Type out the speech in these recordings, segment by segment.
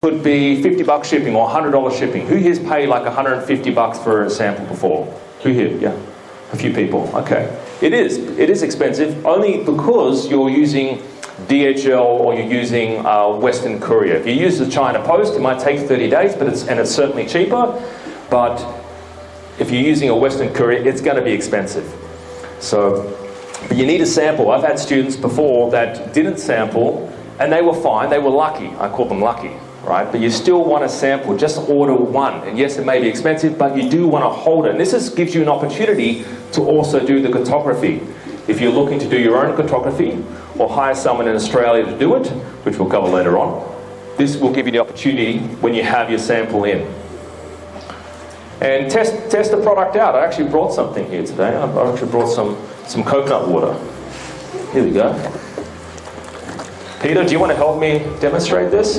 could be $50 shipping or $100 shipping. Who here's paid like $150 for a sample before? Who here? Yeah, a few people. Okay, it is expensive only because you're using DHL or you're using Western Courier. If you use the China Post, it might take 30 days, but it's certainly cheaper. But if you're using a Western Courier, it's going to be expensive. So, but you need a sample. I've had students before that didn't sample, and they were fine. They were lucky. I call them lucky, right? But you still want a sample. Just order one. And yes, it may be expensive, but you do want to hold it. And this gives you an opportunity to also do the cartography. If you're looking to do your own cartography, or hire someone in Australia to do it, which we'll cover later on, this will give you the opportunity when you have your sample in. And test the product out. I actually brought something here today. I actually brought some coconut water. Here we go. Peter, do you want to help me demonstrate this?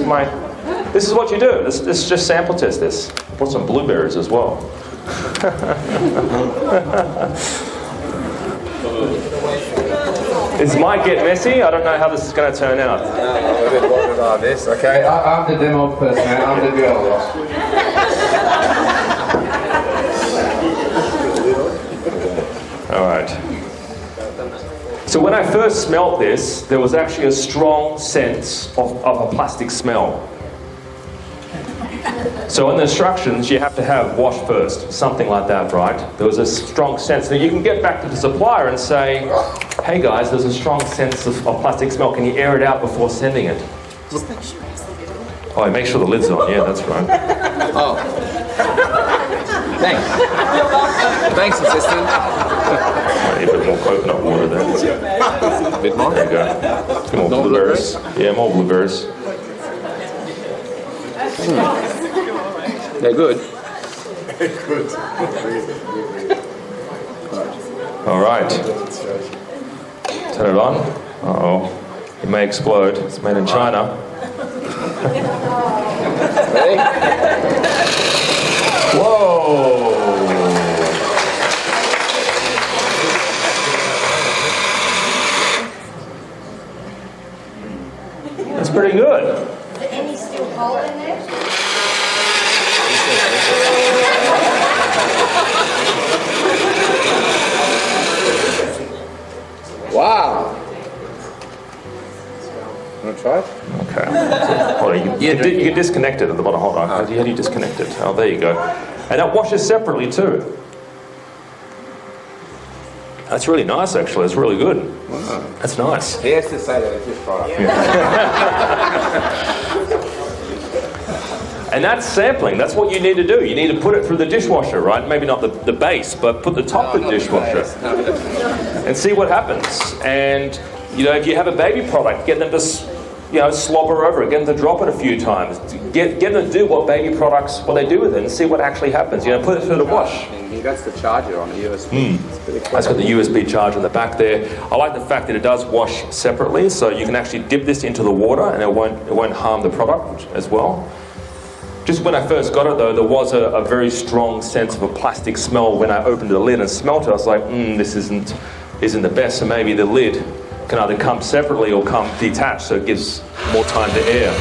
This is what you do. This is just sample test this. Brought some blueberries as well. This might get messy. I don't know how this is going to turn out. I'm a bit worried about this. Okay, I'm the demo person. I'm the developer. All right. So when I first smelled this, there was actually a strong sense of a plastic smell. So in the instructions, you have to have wash first, something like that, right? There was a strong sense. Now you can get back to the supplier and say, hey guys, there's a strong sense of plastic smell. Can you air it out before sending it? Oh, make sure the lid's on. Yeah, that's right. Oh. Thanks. Thanks, assistant. I need a bit more coconut water there. A bit more? There you go. Some more blueberries. Yeah, more blueberries. They're good. All right. Turn it on. Uh-oh. It may explode. It's made in China. Ready? Whoa! That's pretty good. Is there any still cold in there? Wow. Want to try it? Okay. Hold on, you can disconnect it at the bottom. Hold on. How do you disconnect it? Oh, there you go. And that washes separately too. That's really nice, actually. It's really good. Wow. That's nice. He has to say that it's his product. And that's sampling. That's what you need to do. You need to put it through the dishwasher, right? Maybe not the base, but put the top of the dishwasher. And see what happens. And, you know, if you have a baby product, get them to, slobber over it. Get them to drop it a few times. Get them to do what baby products, what they do with it, and see what actually happens. You know, put it through the wash. That's the charger on the USB. That's got the USB charger in the back there. I like the fact that it does wash separately, so you can actually dip this into the water and it won't harm the product as well. Just when I first got it though, there was a very strong sense of a plastic smell when I opened the lid and smelt it. I was like, this isn't the best, so maybe the lid can either come separately or come detached, so it gives more time to air.